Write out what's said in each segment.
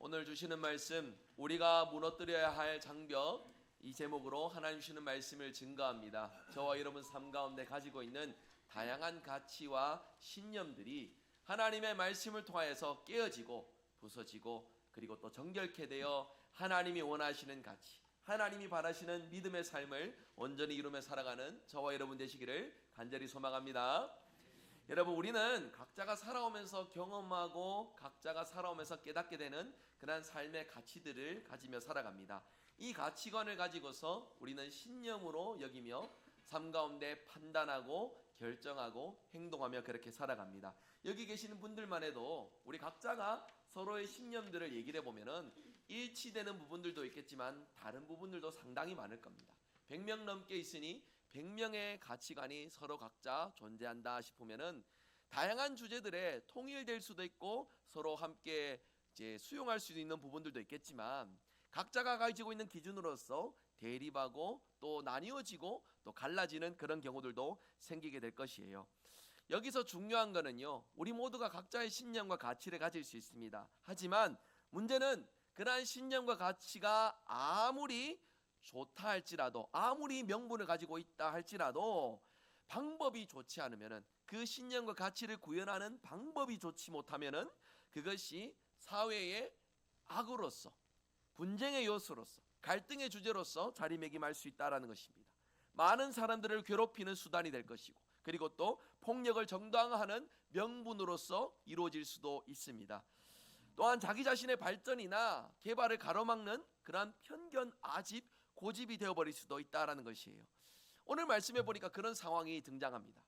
오늘 주시는 말씀, 우리가 무너뜨려야 할 장벽, 이 제목으로 하나님 주시는 말씀을 증거합니다. 저와 여러분 삶 가운데 가지고 있는 다양한 가치와 신념들이 하나님의 말씀을 통하여서 깨어지고 부서지고 그리고 또 정결케 되어 하나님이 원하시는 가치, 하나님이 바라시는 믿음의 삶을 온전히 이루며 살아가는 저와 여러분 되시기를 간절히 소망합니다. 여러분, 우리는 각자가 살아오면서 경험하고 각자가 살아오면서 깨닫게 되는 그러한 삶의 가치들을 가지며 살아갑니다. 이 가치관을 가지고서 우리는 신념으로 여기며 삶 가운데 판단하고 결정하고 행동하며 그렇게 살아갑니다. 여기 계시는 분들만 해도 우리 각자가 서로의 신념들을 얘기를 해보면은 일치되는 부분들도 있겠지만 다른 부분들도 상당히 많을 겁니다. 100명 넘게 있으니 100명의 가치관이 서로 각자 존재한다 싶으면은 다양한 주제들에 통일될 수도 있고 서로 함께 이제 수용할 수 있는 부분들도 있겠지만 각자가 가지고 있는 기준으로서 대립하고 또 나뉘어지고 또 갈라지는 그런 경우들도 생기게 될 것이에요. 여기서 중요한 거는요, 우리 모두가 각자의 신념과 가치를 가질 수 있습니다. 하지만 문제는 그러한 신념과 가치가 아무리 좋다 할지라도, 아무리 명분을 가지고 있다 할지라도 방법이 좋지 않으면은, 그 신념과 가치를 구현하는 방법이 좋지 못하면은 그것이 사회의 악으로서, 분쟁의 요소로서, 갈등의 주제로서 자리매김할 수 있다라는 것입니다. 많은 사람들을 괴롭히는 수단이 될 것이고, 그리고 또 폭력을 정당화하는 명분으로서 이루어질 수도 있습니다. 또한 자기 자신의 발전이나 개발을 가로막는 그러한 편견, 아집, 고집이 되어버릴 수도 있다라는 것이에요. 오늘 말씀해 보니까 그런 상황이 등장합니다.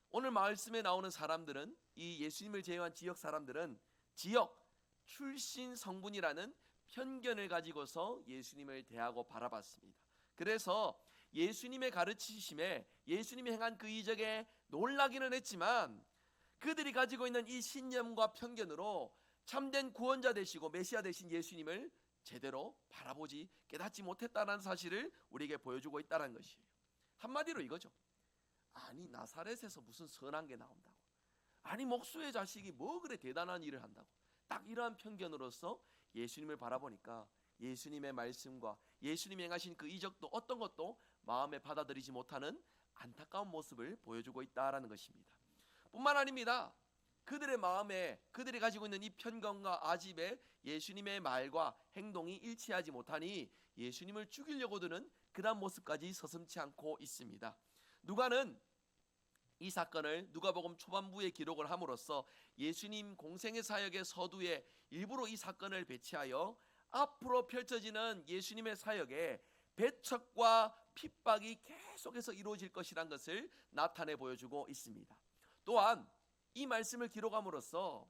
오늘 말씀에 나오는 사람들은, 이 예수님을 제외한 지역 사람들은 지역, 출신, 성분이라는 편견을 가지고서 예수님을 대하고 바라봤습니다. 그래서 예수님의 가르치심에, 예수님이 행한 그 이적에 놀라기는 했지만 그들이 가지고 있는 이 신념과 편견으로 참된 구원자 되시고 메시아 되신 예수님을 제대로 바라보지, 깨닫지 못했다는 사실을 우리에게 보여주고 있다는 것이에요. 한마디로 이거죠. 아니, 나사렛에서 무슨 선한 게 나온다고, 아니 목수의 자식이 뭐 그래 대단한 일을 한다고, 딱 이러한 편견으로서 예수님을 바라보니까 예수님의 말씀과 예수님이 행하신 그 이적도 어떤 것도 마음에 받아들이지 못하는 안타까운 모습을 보여주고 있다라는 것입니다. 뿐만 아닙니다. 그들의 마음에, 그들이 가지고 있는 이 편견과 아집에 예수님의 말과 행동이 일치하지 못하니 예수님을 죽이려고 드는 그런 모습까지 서슴지 않고 있습니다. 누가는 이 사건을 누가복음 초반부에 기록을 함으로써 예수님 공생의 사역의 서두에 일부러 이 사건을 배치하여 앞으로 펼쳐지는 예수님의 사역에 배척과 핍박이 계속해서 이루어질 것이란 것을 나타내 보여주고 있습니다. 또한 이 말씀을 기록함으로써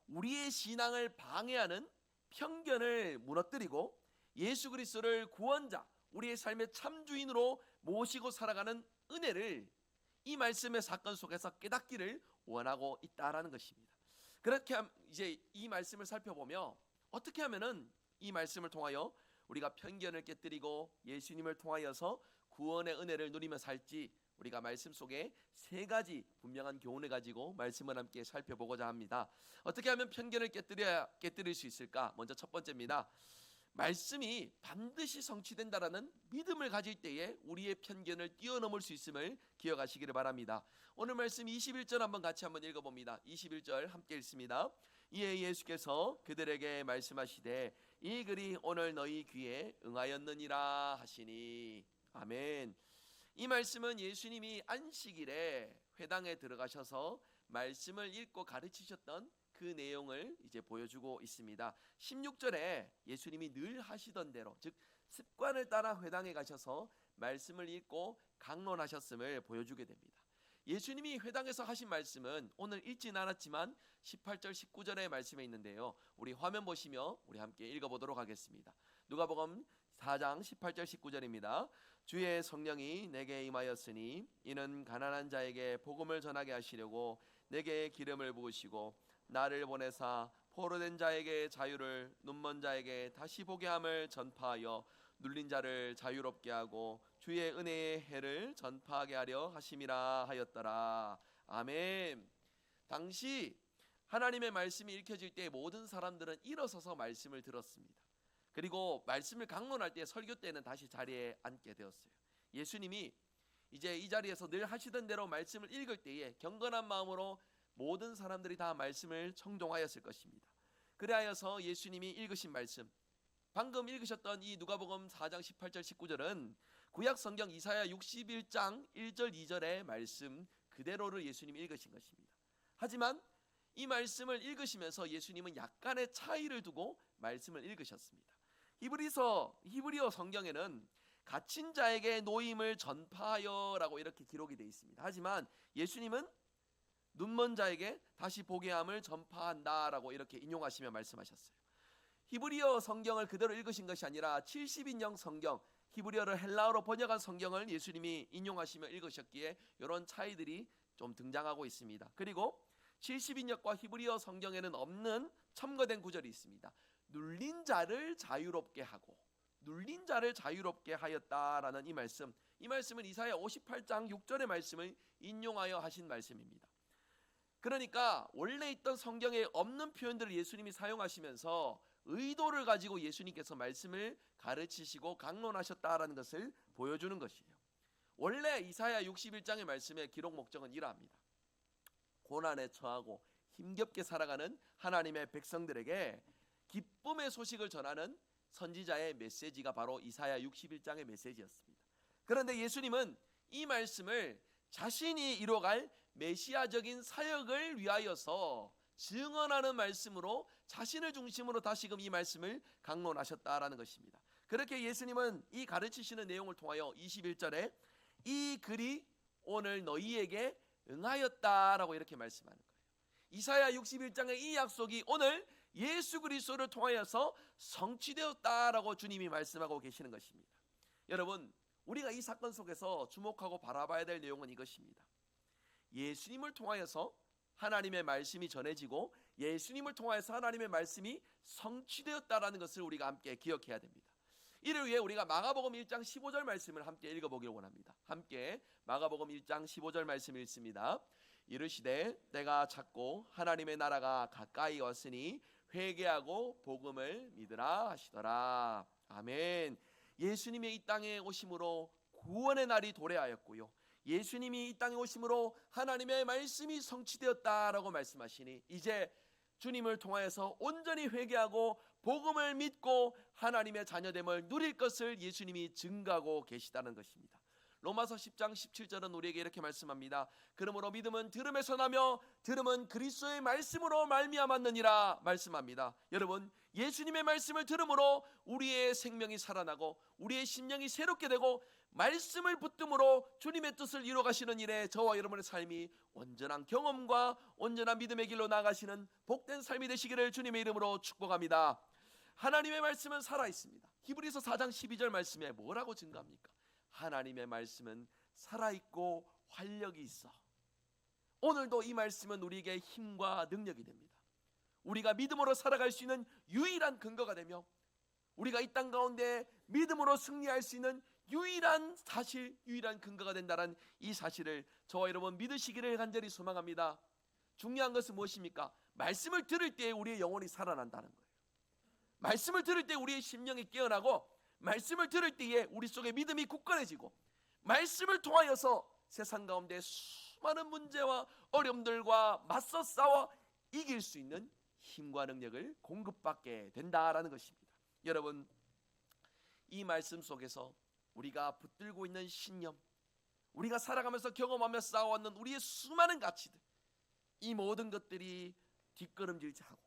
우리의 신앙을 방해하는 편견을 무너뜨리고 예수 그리스도를 구원자, 우리의 삶의 참주인으로 모시고 살아가는 은혜를 이 말씀의 사건 속에서 깨닫기를 원하고 있다라는 것입니다. 그렇게 이제 이 말씀을 살펴보며 어떻게 하면은 이 말씀을 통하여 우리가 편견을 깨뜨리고 예수님을 통하여서 구원의 은혜를 누리며 살지, 우리가 말씀 속에 세 가지 분명한 교훈을 가지고 말씀을 함께 살펴보고자 합니다. 어떻게 하면 편견을 깨뜨릴 수 있을까? 먼저 첫 번째입니다. 말씀이 반드시 성취된다라는 믿음을 가질 때에 우리의 편견을 뛰어넘을 수 있음을 기억하시기를 바랍니다. 오늘 말씀 21절 한번 같이 한번 읽어봅니다. 21절 함께 읽습니다. 이에 예수께서 그들에게 말씀하시되 이 글이 오늘 너희 귀에 응하였느니라 하시니. 아멘. 이 말씀은 예수님이 안식일에 회당에 들어가셔서 말씀을 읽고 가르치셨던 그 내용을 이제 보여주고 있습니다. 16절에 예수님이 늘 하시던 대로, 즉 습관을 따라 회당에 가셔서 말씀을 읽고 강론하셨음을 보여주게 됩니다. 예수님이 회당에서 하신 말씀은 오늘 읽진 않았지만 18절 19절의 말씀에 있는데요, 우리 화면 보시며 우리 함께 읽어보도록 하겠습니다. 누가복음 4장 18절 19절입니다. 주의 성령이 내게 임하였으니 이는 가난한 자에게 복음을 전하게 하시려고 내게 기름을 부으시고 나를 보내사 포로된 자에게 자유를, 눈먼 자에게 다시 보게 함을 전파하여 눌린 자를 자유롭게 하고 주의 은혜의 해를 전파하게 하려 하심이라 하였더라. 아멘. 당시 하나님의 말씀이 읽혀질 때 모든 사람들은 일어서서 말씀을 들었습니다. 그리고 말씀을 강론할 때, 설교 때는 다시 자리에 앉게 되었어요. 예수님이 이제 이 자리에서 늘 하시던 대로 말씀을 읽을 때에 경건한 마음으로 모든 사람들이 다 말씀을 청종하였을 것입니다. 그리하여서 예수님이 읽으신 말씀, 방금 읽으셨던 이 누가복음 4장 18절 19절은 구약 성경 이사야 61장 1절 2절의 말씀 그대로를 예수님이 읽으신 것입니다. 하지만 이 말씀을 읽으시면서 예수님은 약간의 차이를 두고 말씀을 읽으셨습니다. 히브리어 성경에는 갇힌 자에게 노임을 전파하여라고 이렇게 기록이 되어 있습니다. 하지만 예수님은 눈먼 자에게 다시 보게 함을 전파한다라고 이렇게 인용하시며 말씀하셨어요. 히브리어 성경을 그대로 읽으신 것이 아니라 70인용 성경, 히브리어를 헬라어로 번역한 성경을 예수님이 인용하시며 읽으셨기에 이런 차이들이 좀 등장하고 있습니다. 그리고 70인역과 히브리어 성경에는 없는 첨가된 구절이 있습니다. 눌린 자를 자유롭게 하고, 눌린 자를 자유롭게 하였다라는 이 말씀은 이사야 58장 6절의 말씀을 인용하여 하신 말씀입니다. 그러니까 원래 있던 성경에 없는 표현들을 예수님이 사용하시면서 의도를 가지고 예수님께서 말씀을 가르치시고 강론하셨다라는 것을 보여주는 것이에요. 원래 이사야 61장의 말씀의 기록 목적은 이러합니다. 고난에 처하고 힘겹게 살아가는 하나님의 백성들에게 기쁨의 소식을 전하는 선지자의 메시지가 바로 이사야 61장의 메시지였습니다. 그런데 예수님은 이 말씀을 자신이 이뤄갈 메시아적인 사역을 위하여서 증언하는 말씀으로 자신을 중심으로 다시금 이 말씀을 강론하셨다라는 것입니다. 그렇게 예수님은 이 가르치시는 내용을 통하여 21절에 이 글이 오늘 너희에게 응하였다라고 이렇게 말씀하는 거예요. 이사야 61장의 이 약속이 오늘 예수 그리스도를 통하여서 성취되었다라고 주님이 말씀하고 계시는 것입니다. 여러분, 우리가 이 사건 속에서 주목하고 바라봐야 될 내용은 이것입니다. 예수님을 통하여서 하나님의 말씀이 전해지고 예수님을 통하여서 하나님의 말씀이 성취되었다라는 것을 우리가 함께 기억해야 됩니다. 이를 위해 우리가 마가복음 1장 15절 말씀을 함께 읽어보기를 원합니다. 함께 마가복음 1장 15절 말씀 읽습니다. 이르시되 때가 찼고 하나님의 나라가 가까이 왔으니 회개하고 복음을 믿으라 하시더라. 아멘. 예수님의 이 땅에 오심으로 구원의 날이 도래하였고요, 예수님이 이 땅에 오심으로 하나님의 말씀이 성취되었다라고 말씀하시니 이제 주님을 통하여서 온전히 회개하고 복음을 믿고 하나님의 자녀됨을 누릴 것을 예수님이 증거하고 계시다는 것입니다. 로마서 10장 17절은 우리에게 이렇게 말씀합니다. 그러므로 믿음은 들음에서 나며 들음은 그리스도의 말씀으로 말미암았느니라 말씀합니다. 여러분, 예수님의 말씀을 들음으로 우리의 생명이 살아나고 우리의 심령이 새롭게 되고 말씀을 붙듦으로 주님의 뜻을 이루어가시는 일에 저와 여러분의 삶이 온전한 경험과 온전한 믿음의 길로 나아가시는 복된 삶이 되시기를 주님의 이름으로 축복합니다. 하나님의 말씀은 살아있습니다. 히브리서 4장 12절 말씀에 뭐라고 증거합니까? 하나님의 말씀은 살아있고 활력이 있어. 오늘도 이 말씀은 우리에게 힘과 능력이 됩니다. 우리가 믿음으로 살아갈 수 있는 유일한 근거가 되며 우리가 이 땅 가운데 믿음으로 승리할 수 있는 유일한 사실, 유일한 근거가 된다는 이 사실을 저와 여러분 믿으시기를 간절히 소망합니다. 중요한 것은 무엇입니까? 말씀을 들을 때 우리의 영혼이 살아난다는 거예요. 말씀을 들을 때 우리의 심령이 깨어나고 말씀을 들을 때에 우리 속에 믿음이 굳건해지고 말씀을 통하여서 세상 가운데 수많은 문제와 어려움들과 맞서 싸워 이길 수 있는 힘과 능력을 공급받게 된다라는 것입니다. 여러분, 이 말씀 속에서 우리가 붙들고 있는 신념, 우리가 살아가면서 경험하며 쌓아왔는 우리의 수많은 가치들, 이 모든 것들이 뒷걸음질지 하고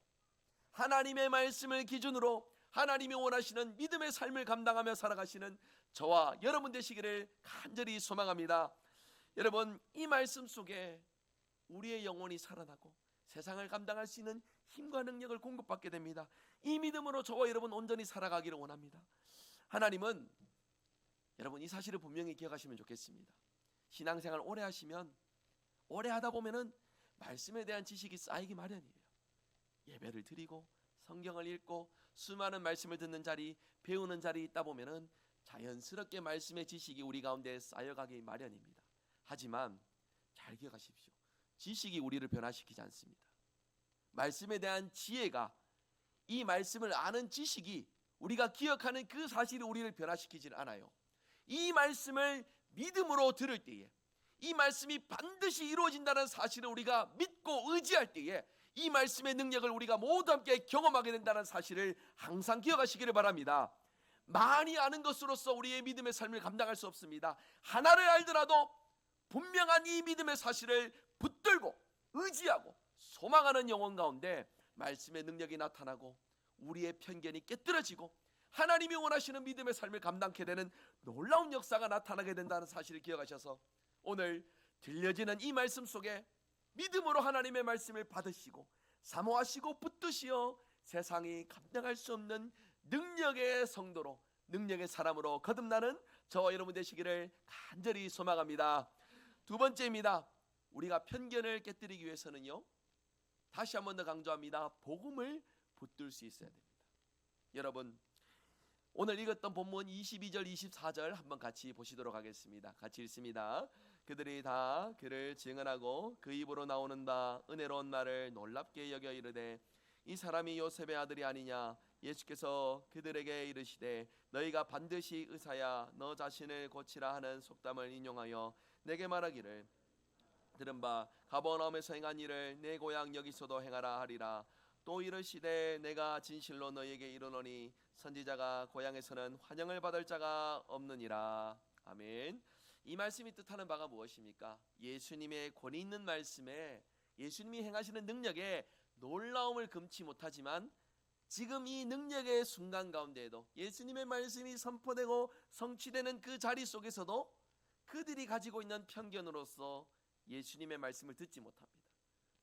하나님의 말씀을 기준으로 하나님이 원하시는 믿음의 삶을 감당하며 살아가시는 저와 여러분 되시기를 간절히 소망합니다. 여러분, 이 말씀 속에 우리의 영혼이 살아나고 세상을 감당할 수 있는 힘과 능력을 공급받게 됩니다. 이 믿음으로 저와 여러분 온전히 살아가기를 원합니다. 하나님은 여러분 이 사실을 분명히 기억하시면 좋겠습니다. 신앙생활 오래 하시면 오래 하다 보면은 말씀에 대한 지식이 쌓이기 마련이에요. 예배를 드리고 성경을 읽고 수많은 말씀을 듣는 자리, 배우는 자리 있다 보면은 자연스럽게 말씀의 지식이 우리 가운데 쌓여가기 마련입니다. 하지만 잘 기억하십시오. 지식이 우리를 변화시키지 않습니다. 말씀에 대한 지혜가, 이 말씀을 아는 지식이, 우리가 기억하는 그 사실이 우리를 변화시키질 않아요. 이 말씀을 믿음으로 들을 때에, 이 말씀이 반드시 이루어진다는 사실을 우리가 믿고 의지할 때에 이 말씀의 능력을 우리가 모두 함께 경험하게 된다는 사실을 항상 기억하시기를 바랍니다. 많이 아는 것으로서 우리의 믿음의 삶을 감당할 수 없습니다. 하나를 알더라도 분명한 이 믿음의 사실을 붙들고 의지하고 소망하는 영혼 가운데 말씀의 능력이 나타나고 우리의 편견이 깨뜨려지고 하나님이 원하시는 믿음의 삶을 감당케 되는 놀라운 역사가 나타나게 된다는 사실을 기억하셔서 오늘 들려지는 이 말씀 속에 믿음으로 하나님의 말씀을 받으시고 사모하시고 붙드시어 세상이 감당할 수 없는 능력의 성도로, 능력의 사람으로 거듭나는 저와 여러분 되시기를 간절히 소망합니다. 두 번째입니다. 우리가 편견을 깨뜨리기 위해서는요, 다시 한 번 더 강조합니다. 복음을 붙들 수 있어야 됩니다. 여러분, 오늘 읽었던 본문 22절 24절 한번 같이 보시도록 하겠습니다. 같이 읽습니다. 그들이 다 그를 증언하고 그 입으로 나오는 바 은혜로운 말을 놀랍게 여겨 이르되 이 사람이 요셉의 아들이 아니냐. 예수께서 그들에게 이르시되 너희가 반드시 의사야 너 자신을 고치라 하는 속담을 인용하여 내게 말하기를 들은 바 가버나움에서 행한 일을 내 고향 여기서도 행하라 하리라. 또 이르시되 내가 진실로 너희에게 이르노니 선지자가 고향에서는 환영을 받을 자가 없느니라. 아멘. 이 말씀이 뜻하는 바가 무엇입니까? 예수님의 권위 있는 말씀에, 예수님이 행하시는 능력에 놀라움을 금치 못하지만 지금 이 능력의 순간 가운데에도 예수님의 말씀이 선포되고 성취되는 그 자리 속에서도 그들이 가지고 있는 편견으로서 예수님의 말씀을 듣지 못합니다.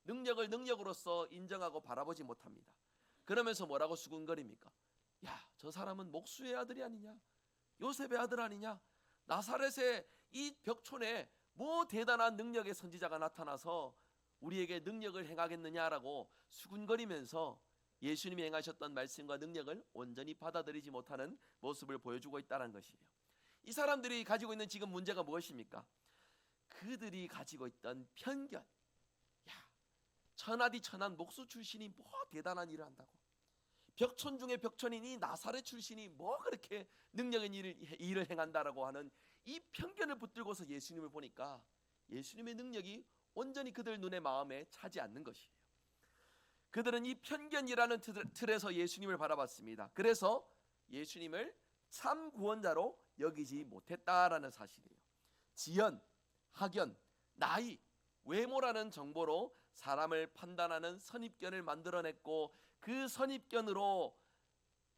능력을 능력으로서 인정하고 바라보지 못합니다. 그러면서 뭐라고 수군거립니까? 야, 저 사람은 목수의 아들이 아니냐? 요셉의 아들 아니냐? 나사렛의 이 벽촌에 뭐 대단한 능력의 선지자가 나타나서 우리에게 능력을 행하겠느냐라고 수군거리면서 예수님이 행하셨던 말씀과 능력을 온전히 받아들이지 못하는 모습을 보여주고 있다는 것이에요. 이 사람들이 가지고 있는 지금 문제가 무엇입니까? 그들이 가지고 있던 편견. 야, 천하디 천한 목수 출신이 뭐 대단한 일을 한다고, 벽촌 중에 벽촌이니 나사렛 출신이 뭐 그렇게 능력의 일을 행한다라고 하는 이 편견을 붙들고서 예수님을 보니까 예수님의 능력이 온전히 그들 눈의 마음에 차지 않는 것이에요. 그들은 이 편견이라는 틀에서 예수님을 바라봤습니다. 그래서 예수님을 참 구원자로 여기지 못했다라는 사실이에요. 지연, 학연, 나이, 외모라는 정보로 사람을 판단하는 선입견을 만들어냈고 그 선입견으로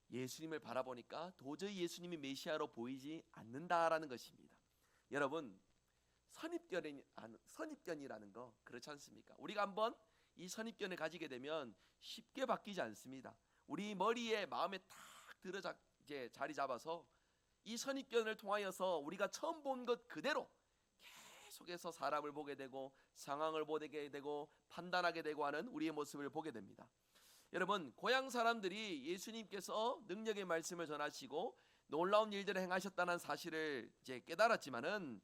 예수님을 바라보니까 도저히 예수님이 메시아로 보이지 않는다라는 것입니다. 여러분, 선입견이라는 거 그렇지 않습니까? 우리가 한번 이 선입견을 가지게 되면 쉽게 바뀌지 않습니다. 우리 머리에 마음에 탁 이제 자리 잡아서 이 선입견을 통하여서 우리가 처음 본 것 그대로 계속해서 사람을 보게 되고 상황을 보게 되고 판단하게 되고 하는 우리의 모습을 보게 됩니다. 여러분, 고향 사람들이 예수님께서 능력의 말씀을 전하시고 놀라운 일들을 행하셨다는 사실을 이제 깨달았지만은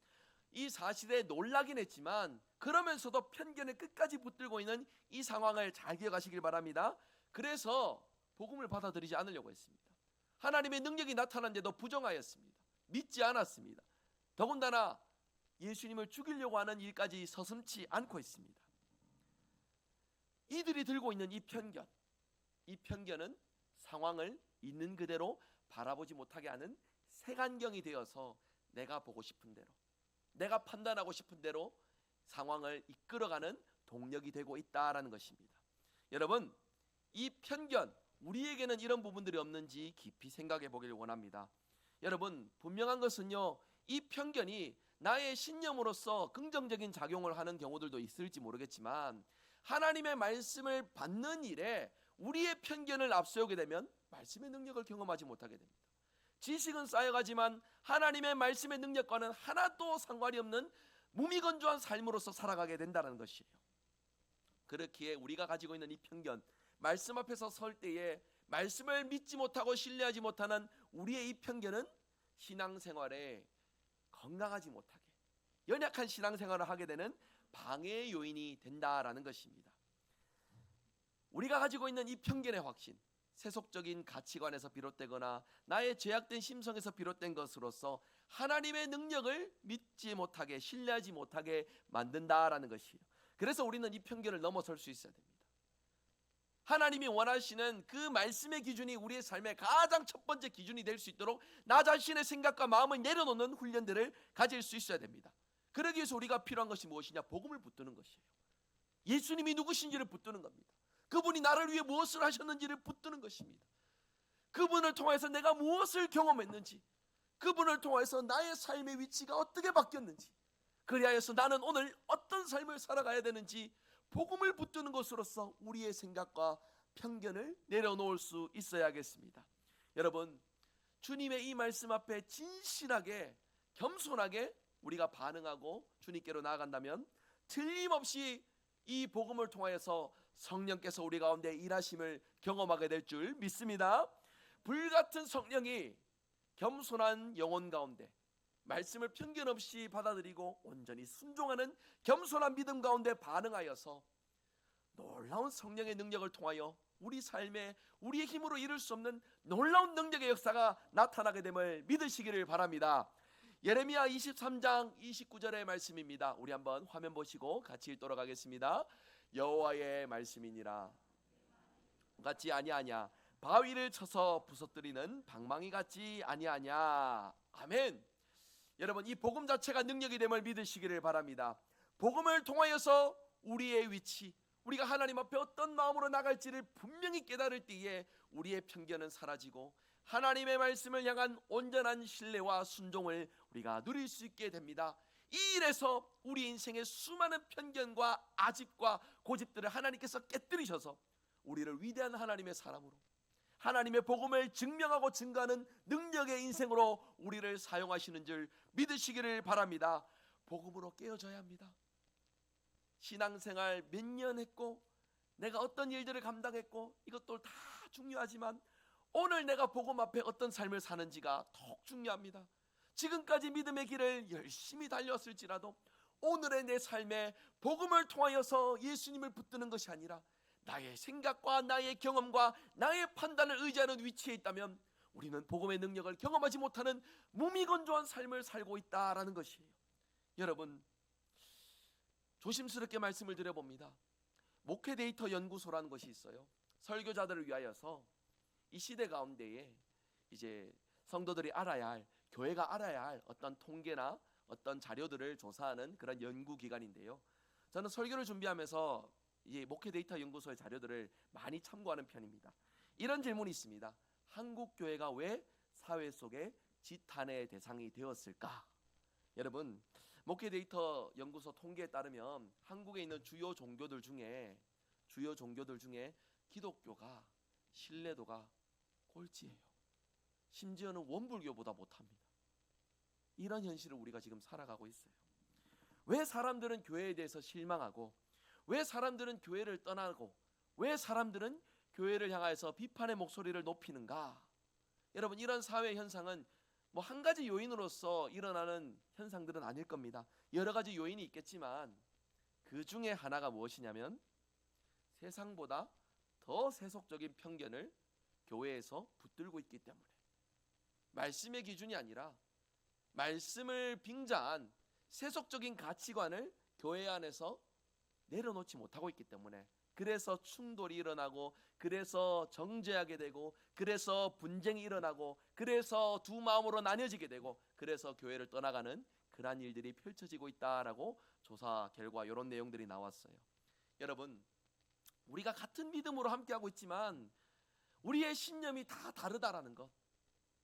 이 사실에 놀라긴 했지만 그러면서도 편견을 끝까지 붙들고 있는 이 상황을 잘 기억하시길 바랍니다. 그래서 복음을 받아들이지 않으려고 했습니다. 하나님의 능력이 나타난데도 부정하였습니다. 믿지 않았습니다. 더군다나 예수님을 죽이려고 하는 일까지 서슴지 않고 있습니다. 이들이 들고 있는 이 편견은 상황을 있는 그대로 바라보지 못하게 하는 색안경이 되어서 내가 보고 싶은 대로, 내가 판단하고 싶은 대로 상황을 이끌어가는 동력이 되고 있다라는 것입니다. 여러분, 이 편견, 우리에게는 이런 부분들이 없는지 깊이 생각해 보기를 원합니다. 여러분, 분명한 것은요, 이 편견이 나의 신념으로서 긍정적인 작용을 하는 경우들도 있을지 모르겠지만 하나님의 말씀을 받는 일에 우리의 편견을 앞세우게 되면 말씀의 능력을 경험하지 못하게 됩니다. 지식은 쌓여가지만 하나님의 말씀의 능력과는 하나도 상관이 없는 무미건조한 삶으로서 살아가게 된다는 것이에요. 그렇기에 우리가 가지고 있는 이 편견, 말씀 앞에서 설 때에 말씀을 믿지 못하고 신뢰하지 못하는 우리의 이 편견은 신앙생활에 건강하지 못하게, 연약한 신앙생활을 하게 되는 방해의 요인이 된다라는 것입니다. 우리가 가지고 있는 이 편견의 확신, 세속적인 가치관에서 비롯되거나 나의 죄악된 심성에서 비롯된 것으로서 하나님의 능력을 믿지 못하게, 신뢰하지 못하게 만든다라는 것이에요. 그래서 우리는 이 편견을 넘어설 수 있어야 됩니다. 하나님이 원하시는 그 말씀의 기준이 우리의 삶의 가장 첫 번째 기준이 될 수 있도록 나 자신의 생각과 마음을 내려놓는 훈련들을 가질 수 있어야 됩니다. 그러기 위해서 우리가 필요한 것이 무엇이냐? 복음을 붙드는 것이에요. 예수님이 누구신지를 붙드는 겁니다. 그분이 나를 위해 무엇을 하셨는지를 붙드는 것입니다. 그분을 통해서 내가 무엇을 경험했는지, 그분을 통해서 나의 삶의 위치가 어떻게 바뀌었는지, 그리하여서 나는 오늘 어떤 삶을 살아가야 되는지 복음을 붙드는 것으로서 우리의 생각과 편견을 내려놓을 수 있어야겠습니다. 여러분, 주님의 이 말씀 앞에 진실하게 겸손하게 우리가 반응하고 주님께로 나아간다면 틀림없이 이 복음을 통하여서 성령께서 우리 가운데 일하심을 경험하게 될 줄 믿습니다. 불같은 성령이 겸손한 영혼 가운데 말씀을 편견 없이 받아들이고 온전히 순종하는 겸손한 믿음 가운데 반응하여서 놀라운 성령의 능력을 통하여 우리 삶에 우리의 힘으로 이룰 수 없는 놀라운 능력의 역사가 나타나게 됨을 믿으시기를 바랍니다. 예레미야 23장 29절의 말씀입니다. 우리 한번 화면 보시고 같이 읽도록 하겠습니다. 여호와의 말씀이니라. 같지 아니하냐? 바위를 쳐서 부서뜨리는 방망이 같지 아니하냐? 아멘. 여러분, 이 복음 자체가 능력이 됨을 믿으시기를 바랍니다. 복음을 통하여서 우리의 위치, 우리가 하나님 앞에 어떤 마음으로 나갈지를 분명히 깨달을 때에 우리의 편견은 사라지고 하나님의 말씀을 향한 온전한 신뢰와 순종을 우리가 누릴 수 있게 됩니다. 이 일에서 우리 인생의 수많은 편견과 아집과 고집들을 하나님께서 깨뜨리셔서 우리를 위대한 하나님의 사람으로, 하나님의 복음을 증명하고 증거하는 능력의 인생으로 우리를 사용하시는 줄 믿으시기를 바랍니다. 복음으로 깨어져야 합니다. 신앙생활 몇 년 했고 내가 어떤 일들을 감당했고 이것도 다 중요하지만 오늘 내가 복음 앞에 어떤 삶을 사는지가 더욱 중요합니다. 지금까지 믿음의 길을 열심히 달렸을지라도 오늘의 내 삶에 복음을 통하여서 예수님을 붙드는 것이 아니라 나의 생각과 나의 경험과 나의 판단을 의지하는 위치에 있다면 우리는 복음의 능력을 경험하지 못하는 무미건조한 삶을 살고 있다라는 것이에요. 여러분, 조심스럽게 말씀을 드려봅니다. 목회 데이터 연구소라는 것이 있어요. 설교자들을 위하여서 이 시대 가운데에 이제 성도들이 알아야 할, 교회가 알아야 할 어떤 통계나 어떤 자료들을 조사하는 그런 연구기관인데요. 저는 설교를 준비하면서 이 목회 데이터 연구소의 자료들을 많이 참고하는 편입니다. 이런 질문이 있습니다. 한국 교회가 왜 사회 속에 지탄의 대상이 되었을까? 여러분, 목회 데이터 연구소 통계에 따르면 한국에 있는 주요 종교들 중에 기독교가 신뢰도가 꼴찌예요. 심지어는 원불교보다 못합니다. 이런 현실을 우리가 지금 살아가고 있어요. 왜 사람들은 교회에 대해서 실망하고, 왜 사람들은 교회를 떠나고, 왜 사람들은 교회를 향해서 비판의 목소리를 높이는가? 여러분, 이런 사회 현상은 뭐 한 가지 요인으로서 일어나는 현상들은 아닐 겁니다. 여러 가지 요인이 있겠지만 그 중에 하나가 무엇이냐면 세상보다 더 세속적인 편견을 교회에서 붙들고 있기 때문에, 말씀의 기준이 아니라 말씀을 빙자한 세속적인 가치관을 교회 안에서 내려놓지 못하고 있기 때문에, 그래서 충돌이 일어나고, 그래서 정죄하게 되고, 그래서 분쟁이 일어나고, 그래서 두 마음으로 나뉘어지게 되고, 그래서 교회를 떠나가는 그러한 일들이 펼쳐지고 있다라고 조사 결과 이런 내용들이 나왔어요. 여러분, 우리가 같은 믿음으로 함께하고 있지만 우리의 신념이 다 다르다라는 것,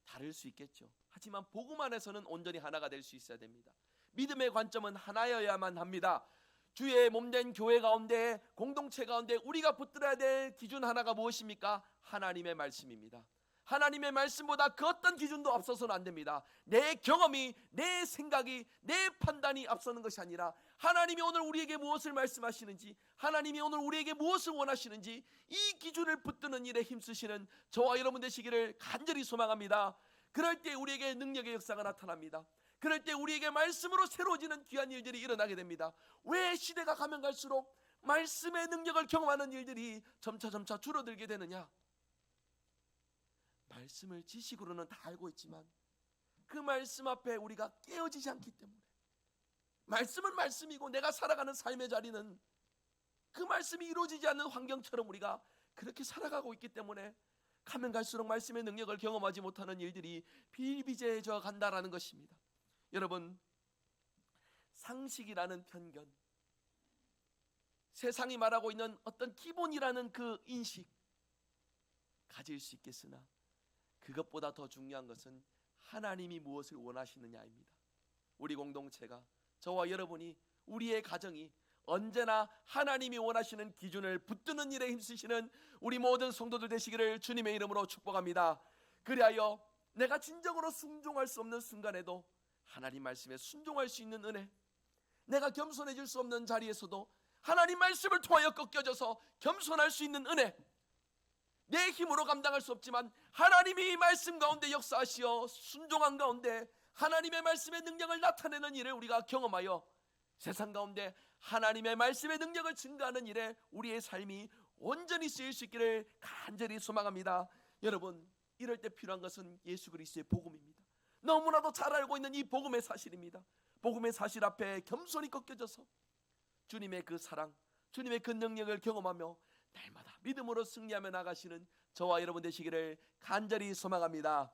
다를 수 있겠죠. 하지만 복음 안에서는 온전히 하나가 될 수 있어야 됩니다. 믿음의 관점은 하나여야만 합니다. 주의 몸된 교회 가운데, 공동체 가운데 우리가 붙들어야 될 기준 하나가 무엇입니까? 하나님의 말씀입니다. 하나님의 말씀보다 그 어떤 기준도 앞서서는 안 됩니다. 내 경험이, 내 생각이, 내 판단이 앞서는 것이 아니라 하나님이 오늘 우리에게 무엇을 말씀하시는지, 하나님이 오늘 우리에게 무엇을 원하시는지 이 기준을 붙드는 일에 힘쓰시는 저와 여러분 되시기를 간절히 소망합니다. 그럴 때 우리에게 능력의 역사가 나타납니다. 그럴 때 우리에게 말씀으로 새로워지는 귀한 일들이 일어나게 됩니다. 왜 시대가 가면 갈수록 말씀의 능력을 경험하는 일들이 점차 줄어들게 되느냐? 말씀을 지식으로는 다 알고 있지만 그 말씀 앞에 우리가 깨어지지 않기 때문에, 말씀은 말씀이고 내가 살아가는 삶의 자리는 그 말씀이 이루어지지 않는 환경처럼 우리가 그렇게 살아가고 있기 때문에 가면 갈수록 말씀의 능력을 경험하지 못하는 일들이 비일비재해져 간다라는 것입니다. 여러분, 상식이라는 편견, 세상이 말하고 있는 어떤 기본이라는 그 인식 가질 수 있겠으나 그것보다 더 중요한 것은 하나님이 무엇을 원하시느냐입니다. 우리 공동체가, 저와 여러분이, 우리의 가정이 언제나 하나님이 원하시는 기준을 붙드는 일에 힘쓰시는 우리 모든 성도들 되시기를 주님의 이름으로 축복합니다. 그리하여 내가 진정으로 순종할 수 없는 순간에도 하나님 말씀에 순종할 수 있는 은혜, 내가 겸손해질 수 없는 자리에서도 하나님 말씀을 통하여 꺾여져서 겸손할 수 있는 은혜, 내 힘으로 감당할 수 없지만 하나님이 말씀 가운데 역사하시어 순종한 가운데 하나님의 말씀의 능력을 나타내는 일을 우리가 경험하여 세상 가운데 하나님의 말씀의 능력을 증거하는 일에 우리의 삶이 온전히 쓰일 수 있기를 간절히 소망합니다. 여러분, 이럴 때 필요한 것은 예수 그리스도의 복음입니다. 너무나도 잘 알고 있는 이 복음의 사실입니다. 복음의 사실 앞에 겸손히 꺾여져서 주님의 그 사랑, 주님의 그 능력을 경험하며 날마다 믿음으로 승리하며 나가시는 저와 여러분 되시기를 간절히 소망합니다.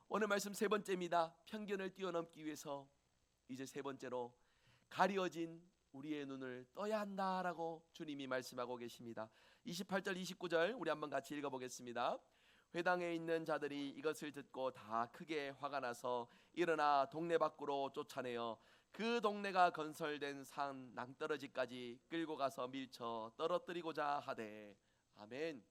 오늘 말씀 세 번째입니다. 편견을 뛰어넘기 위해서 이제 세 번째로 가려진 우리의 눈을 떠야 한다라고 주님이 말씀하고 계십니다. 28절 29절 우리 한번 같이 읽어보겠습니다. 회당에 있는 자들이 이것을 듣고 다 크게 화가 나서 일어나 동네 밖으로 쫓아내어 그 동네가 건설된 산 낭떠러지까지 끌고 가서 밀쳐 떨어뜨리고자 하되. 아멘.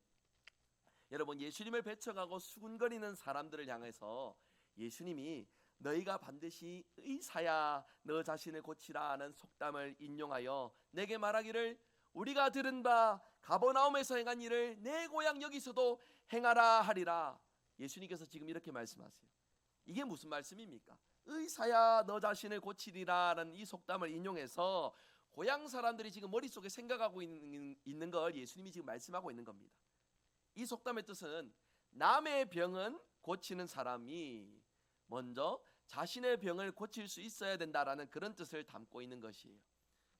여러분, 예수님을 배척하고 수군거리는 사람들을 향해서 예수님이 너희가 반드시 의사야 너 자신을 고치라는 속담을 인용하여 내게 말하기를 우리가 들은 바 가버나움에서 행한 일을 내 고향 여기서도 행하라 하리라. 예수님께서 지금 이렇게 말씀하세요. 이게 무슨 말씀입니까? 의사야 너 자신을 고치리라는 이 속담을 인용해서 고향 사람들이 지금 머릿속에 생각하고 있는 걸 예수님이 지금 말씀하고 있는 겁니다. 이 속담의 뜻은 남의 병은 고치는 사람이 먼저 자신의 병을 고칠 수 있어야 된다라는 그런 뜻을 담고 있는 것이에요.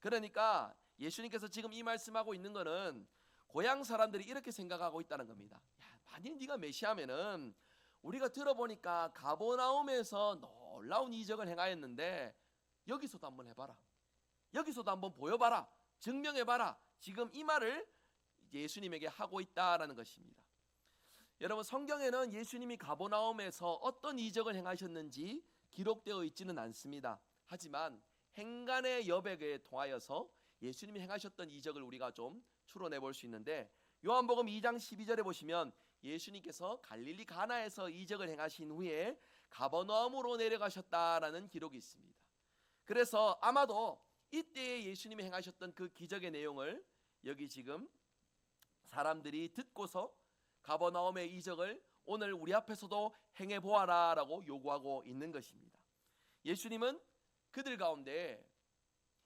그러니까 예수님께서 지금 이 말씀하고 있는 거는 고향 사람들이 이렇게 생각하고 있다는 겁니다. 야, 만일 네가 메시아면은 우리가 들어보니까 가버나움에서 놀라운 이적을 행하였는데 여기서도 한번 해봐라, 여기서도 한번 보여봐라, 증명해봐라. 지금 이 말을 예수님에게 하고 있다라는 것입니다. 여러분, 성경에는 예수님이 가버나움에서 어떤 이적을 행하셨는지 기록되어 있지는 않습니다. 하지만 행간의 여백에 통하여서 예수님이 행하셨던 이적을 우리가 좀 추론해 볼 수 있는데, 요한복음 2장 12절에 보시면 예수님께서 갈릴리 가나에서 이적을 행하신 후에 가버나움으로 내려가셨다라는 기록이 있습니다. 그래서 아마도 이때에 예수님이 행하셨던 그 기적의 내용을 여기 지금 사람들이 듣고서 가버나움의 이적을 오늘 우리 앞에서도 행해 보아라 라고 요구하고 있는 것입니다. 예수님은 그들 가운데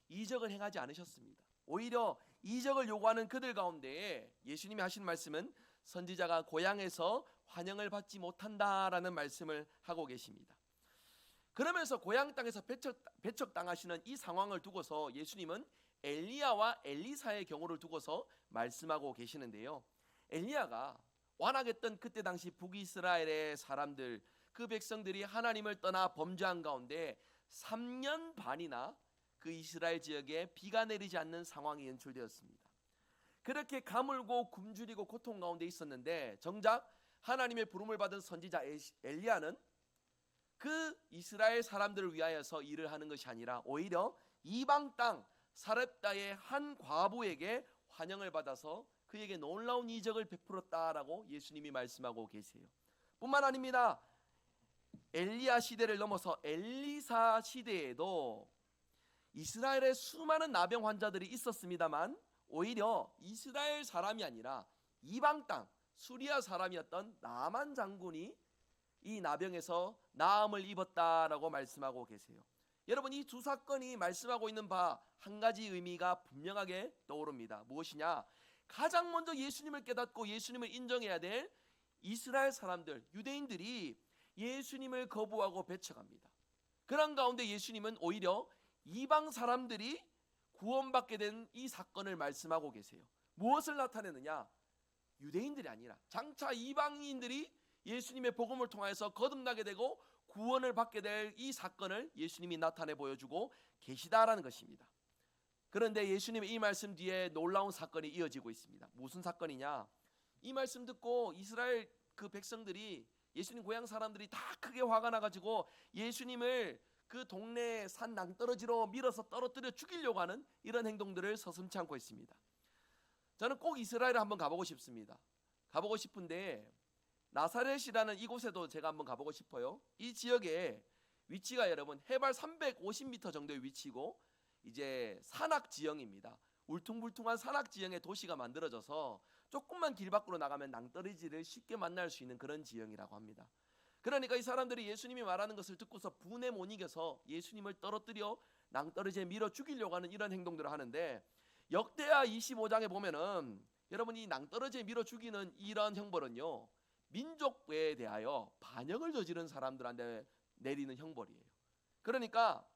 이적을 행하지 않으셨습니다. 오히려 이적을 요구하는 그들 가운데 예수님이 하신 말씀은 선지자가 고향에서 환영을 받지 못한다라는 말씀을 하고 계십니다. 그러면서 고향 땅에서 배척당하시는 이 상황을 두고서 예수님은 엘리야와 엘리사의 경우를 두고서 말씀하고 계시는데요. 엘리야가 완악했던 그때 당시 북이스라엘의 사람들, 그 백성들이 하나님을 떠나 범죄한 가운데 3년 반이나 그 이스라엘 지역에 비가 내리지 않는 상황이 연출되었습니다. 그렇게 가물고 굶주리고 고통 가운데 있었는데 정작 하나님의 부름을 받은 선지자 엘리야는 그 이스라엘 사람들을 위하여서 일을 하는 것이 아니라 오히려 이방 땅 사렙다의 한 과부에게 환영을 받아서 그에게 놀라운 이적을 베풀었다라고 예수님이 말씀하고 계세요. 뿐만 아닙니다. 엘리야 시대를 넘어서 엘리사 시대에도 이스라엘에 수많은 나병 환자들이 있었습니다만 오히려 이스라엘 사람이 아니라 이방 땅 수리아 사람이었던 나만 장군이 이 나병에서 나음을 입었다라고 말씀하고 계세요. 여러분, 이 두 사건이 말씀하고 있는 바 한 가지 의미가 분명하게 떠오릅니다. 무엇이냐? 가장 먼저 예수님을 깨닫고 예수님을 인정해야 될 이스라엘 사람들, 유대인들이 예수님을 거부하고 배척합니다. 그런 가운데 예수님은 오히려 이방 사람들이 구원받게 된 이 사건을 말씀하고 계세요. 무엇을 나타내느냐? 유대인들이 아니라 장차 이방인들이 예수님의 복음을 통해서 거듭나게 되고 구원을 받게 될 이 사건을 예수님이 나타내 보여주고 계시다라는 것입니다. 그런데 예수님의 이 말씀 뒤에 놀라운 사건이 이어지고 있습니다. 무슨 사건이냐? 이 말씀 듣고 이스라엘 그 백성들이, 예수님 고향 사람들이 다 크게 화가 나가지고 예수님을 그 동네 산 낭떠러지로 밀어서 떨어뜨려 죽이려고 하는 이런 행동들을 서슴지 않고 있습니다. 저는 꼭 이스라엘을 한번 가보고 싶습니다. 가보고 싶은데 나사렛이라는 이곳에도 제가 한번 가보고 싶어요. 이 지역에 위치가 여러분 해발 350m 정도의 위치고 이제 산악 지형입니다. 울퉁불퉁한 산악 지형의 도시가 만들어져서 조금만 길 밖으로 나가면 낭떠러지를 쉽게 만날 수 있는 그런 지형이라고 합니다. 그러니까 이 사람들이 예수님이 말하는 것을 듣고서 분에 못 이겨서 예수님을 떨어뜨려 낭떠러지에 밀어 죽이려고 하는 이런 행동들을 하는데, 역대하 25장에 보면은 여러분 이 낭떠러지에 밀어 죽이는 이런 형벌은요, 민족에 대하여 반역을 저지른 사람들한테 내리는 형벌이에요. 그러니까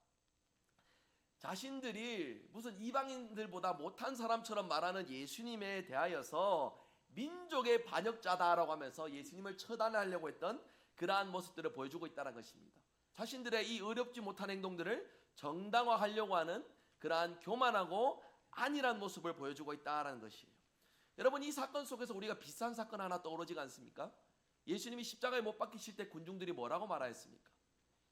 자신들이 무슨 이방인들보다 못한 사람처럼 말하는 예수님에 대하여서 민족의 반역자다라고 하면서 예수님을 처단하려고 했던 그러한 모습들을 보여주고 있다는 것입니다. 자신들의 이 어렵지 못한 행동들을 정당화하려고 하는 그러한 교만하고 안일한 모습을 보여주고 있다는 것이에요. 여러분, 이 사건 속에서 우리가 비슷한 사건 하나 떠오르지가 않습니까? 예수님이 십자가에 못 박히실 때 군중들이 뭐라고 말하였습니까?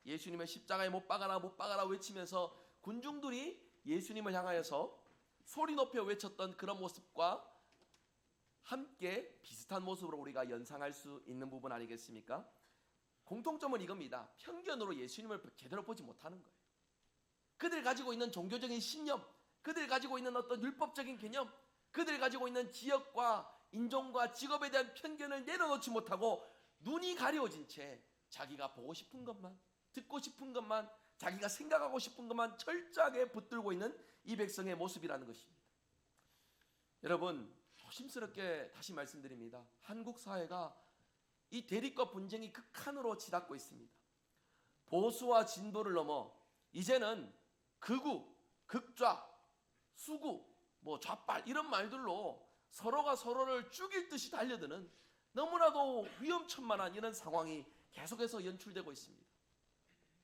예수님을 십자가에 못 박아라 못 박아라 외치면서 군중들이 예수님을 향하여서 소리 높여 외쳤던 그런 모습과 함께 비슷한 모습으로 우리가 연상할 수 있는 부분 아니겠습니까? 공통점은 이겁니다. 편견으로 예수님을 제대로 보지 못하는 거예요. 그들 가지고 있는 종교적인 신념, 그들 가지고 있는 어떤 율법적인 개념, 그들 가지고 있는 지역과 인종과 직업에 대한 편견을 내려놓지 못하고 눈이 가려워진 채 자기가 보고 싶은 것만, 듣고 싶은 것만, 자기가 생각하고 싶은 것만 철저하게 붙들고 있는 이 백성의 모습이라는 것입니다. 여러분, 조심스럽게 다시 말씀드립니다. 한국 사회가 이 대립과 분쟁이 극한으로 치닫고 있습니다. 보수와 진보를 넘어 이제는 극우, 극좌, 수구, 좌빨 이런 말들로 서로가 서로를 죽일 듯이 달려드는 너무나도 위험천만한 이런 상황이 계속해서 연출되고 있습니다.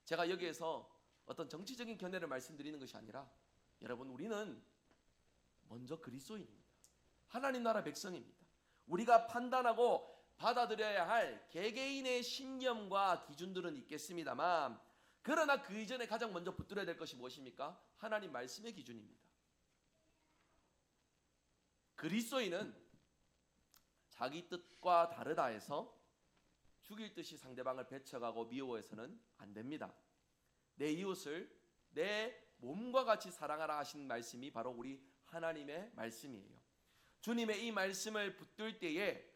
제가 여기에서 어떤 정치적인 견해를 말씀드리는 것이 아니라, 여러분, 우리는 먼저 그리스도인입니다. 하나님 나라 백성입니다. 우리가 판단하고 받아들여야 할 개개인의 신념과 기준들은 있겠습니다만, 그러나 그 이전에 가장 먼저 붙들어야 될 것이 무엇입니까? 하나님 말씀의 기준입니다. 그리스도인은 자기 뜻과 다르다 해서 죽일 듯이 상대방을 배척하고 미워해서는 안 됩니다. 내 이웃을 내 몸과 같이 사랑하라 하신 말씀이 바로 우리 하나님의 말씀이에요. 주님의 이 말씀을 붙들 때에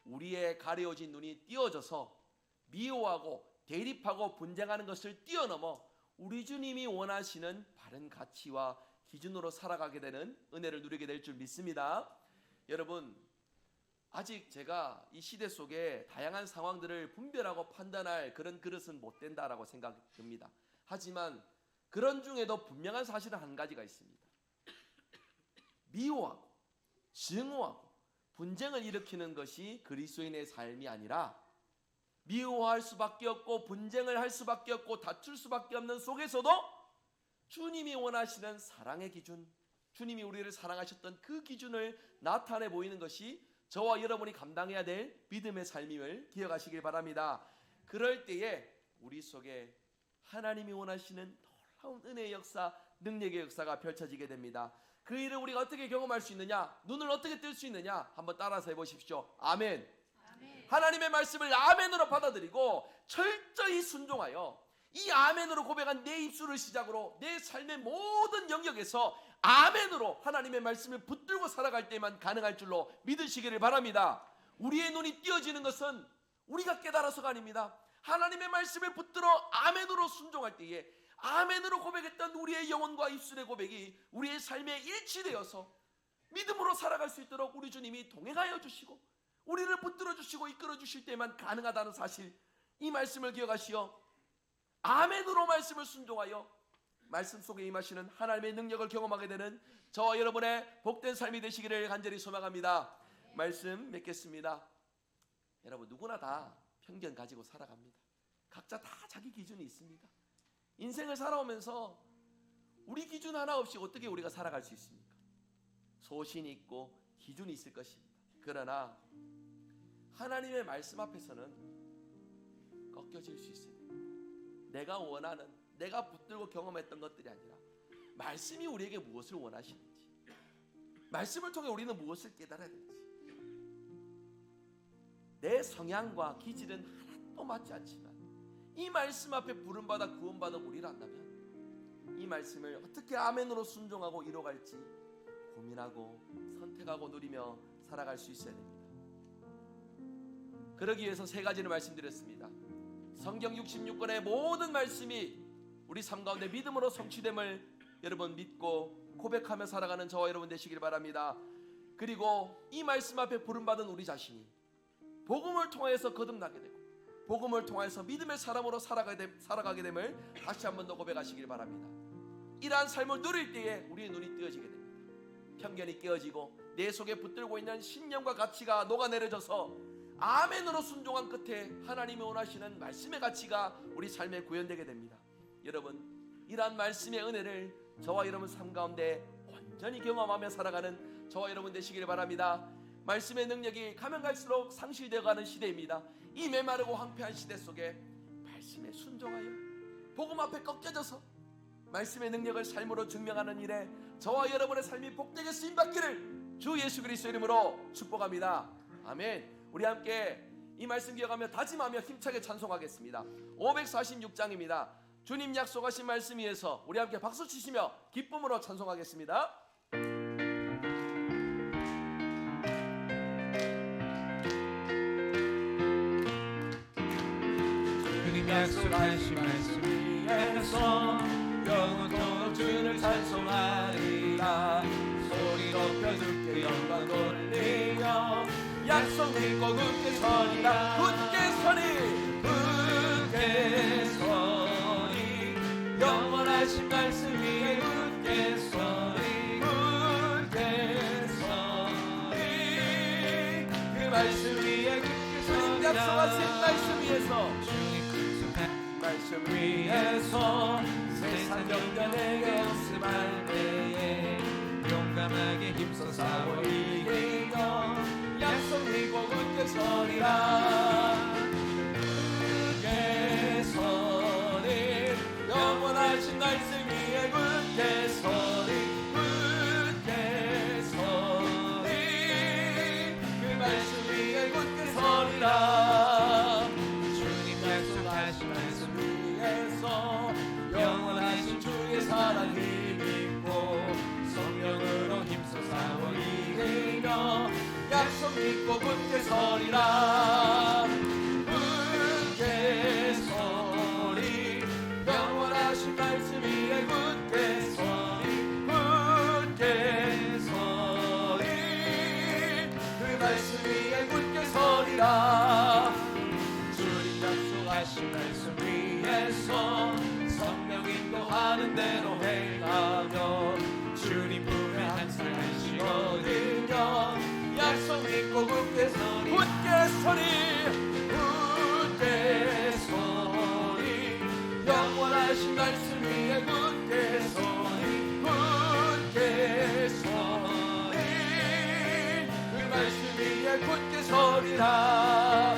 우리의 가려진 눈이 띄어져서 미워하고 대립하고 분쟁하는 것을 뛰어넘어 우리 주님이 원하시는 바른 가치와 기준으로 살아가게 되는 은혜를 누리게 될 줄 믿습니다. 여러분, 아직 제가 이 시대 속에 다양한 상황들을 분별하고 판단할 그런 그릇은 못 된다라고 생각됩니다. 하지만 그런 중에도 분명한 사실은 한 가지가 있습니다. 미워하고 증오하고 분쟁을 일으키는 것이 그리스도인의 삶이 아니라, 미워할 수밖에 없고 분쟁을 할 수밖에 없고 다툴 수밖에 없는 속에서도 주님이 원하시는 사랑의 기준, 주님이 우리를 사랑하셨던 그 기준을 나타내 보이는 것이 저와 여러분이 감당해야 될 믿음의 삶임을 기억하시길 바랍니다. 그럴 때에 우리 속에 하나님이 원하시는 놀라운 은혜의 역사, 능력의 역사가 펼쳐지게 됩니다. 그 일을 우리가 어떻게 경험할 수 있느냐, 눈을 어떻게 뜰 수 있느냐, 한번 따라서 해보십시오. 아멘. 아멘. 하나님의 말씀을 아멘으로 받아들이고 철저히 순종하여 이 아멘으로 고백한 내 입술을 시작으로 내 삶의 모든 영역에서 아멘으로 하나님의 말씀을 붙들고 살아갈 때만 가능할 줄로 믿으시기를 바랍니다. 우리의 눈이 띄어지는 것은 우리가 깨달아서가 아닙니다. 하나님의 말씀을 붙들어 아멘으로 순종할 때에 아멘으로 고백했던 우리의 영혼과 입술의 고백이 우리의 삶에 일치되어서 믿음으로 살아갈 수 있도록 우리 주님이 동행하여 주시고 우리를 붙들어 주시고 이끌어 주실 때만 가능하다는 사실, 이 말씀을 기억하시어 아멘으로 말씀을 순종하여 말씀 속에 임하시는 하나님의 능력을 경험하게 되는 저와 여러분의 복된 삶이 되시기를 간절히 소망합니다. 말씀 맺겠습니다. 여러분, 누구나 다 편견 가지고 살아갑니다. 각자 다 자기 기준이 있습니다. 인생을 살아오면서 우리 기준 하나 없이 어떻게 우리가 살아갈 수 있습니까? 소신이 있고 기준이 있을 것입니다. 그러나 하나님의 말씀 앞에서는 꺾여질 수 있습니다. 내가 원하는, 내가 붙들고 경험했던 것들이 아니라 말씀이 우리에게 무엇을 원하시는지, 말씀을 통해 우리는 무엇을 깨달아야 되는지, 내 성향과 기질은 하나도 맞지 않지만 이 말씀 앞에 부름받아 구원받아 우리란다면 이 말씀을 어떻게 아멘으로 순종하고 이뤄갈지 고민하고 선택하고 누리며 살아갈 수 있어야 됩니다. 그러기 위해서 세 가지를 말씀드렸습니다. 성경 66권의 모든 말씀이 우리 삶 가운데 믿음으로 성취됨을 여러분 믿고 고백하며 살아가는 저와 여러분 되시길 바랍니다. 그리고 이 말씀 앞에 부름받은 우리 자신이 복음을 통해서 거듭나게 되고 복음을 통해서 믿음의 사람으로 살아가게 됨을 다시 한 번 더 고백하시길 바랍니다. 이러한 삶을 누릴 때에 우리의 눈이 뜨여지게 됩니다. 편견이 깨어지고 내 속에 붙들고 있는 신념과 가치가 녹아내려져서 아멘으로 순종한 끝에 하나님이 원하시는 말씀의 가치가 우리 삶에 구현되게 됩니다. 여러분, 이러한 말씀의 은혜를 저와 여러분 삶 가운데 온전히 경험하며 살아가는 저와 여러분 되시길 바랍니다. 말씀의 능력이 가면 갈수록 상실되어가는 시대입니다. 이 메마르고 황폐한 시대 속에 말씀에 순종하여 복음 앞에 꺾여져서 말씀의 능력을 삶으로 증명하는 일에 저와 여러분의 삶이 복되게 쓰임받기를 주 예수 그리스도 이름으로 축복합니다. 아멘. 우리 함께 이 말씀 기억하며 다짐하며 힘차게 찬송하겠습니다. 546장입니다. 주님 약속하신 말씀 위에서 우리 함께 박수 치시며 기쁨으로 찬송하겠습니다. 주님 약속하신 말씀 위에서 영원토록 주를 찬송하리라. 소리 높여 주께 영광 돌리며 약속 믿고 굳게 서리라. 굳게 서리, 굳게 서리. 영원하신 말씀 위에 굳게 서리. 굳게 서리. 그 말씀 위에 굳게 주님 서리라. 약속하신 말씀 위에서 주님 약속한 말씀 위에서 세상 영전에게 연습할 때에 용감하게 힘써 싸워 이기며 약속 믿고 굳게 서리라. 굳게 서리. 영원하신 말씀 위에 굳게 서리. 굳게 서리. 그 말씀 위에 굳게 서리라. 주님 약속하신 말씀 위에서 영원하신 주의 사랑 힘입고 성령으로 힘써 싸워 이기며 약속 믿고 굳게 서리라. 굳게 서리. 영원하신 말씀 위에 굳게 서리. 굳게 서리. 그 말씀 위에 굳게 서리라. 주님 약속하신 말씀 위에서 성령 인도하는 대로 행하며 주님 품에 항상 안식어들며 약속 믿고 굳게 서리. 굳게 서리, 굳게 서리. 영원하신 말씀 위에 굳게 서리. 굳게 서리. 그 말씀 위에 굳게 서리라.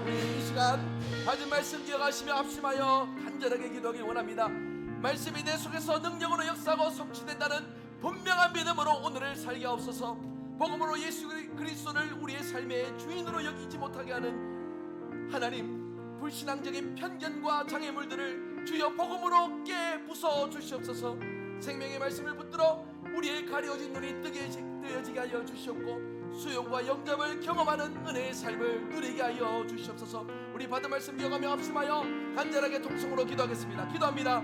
우리 이 시간 받은 말씀 기억하시며 합심하여 간절하게 기도하기 원합니다. 말씀이 내 속에서 능력으로 역사하고 성취된다는 분명한 믿음으로 오늘을 살게 하옵소서. 복음으로 예수 그리스도를 우리의 삶의 주인으로 여기지 못하게 하는 하나님, 불신앙적인 편견과 장애물들을 주여 복음으로 깨 부숴 주시옵소서. 생명의 말씀을 붙들어 우리의 가려진 눈이 뜨여지게 하여 주시옵고 수용과 영접을 경험하는 은혜의 삶을 누리게 하여 주시옵소서. 우리 받은 말씀 기억하며 합심하여 간절하게 통성으로 기도하겠습니다. 기도합니다.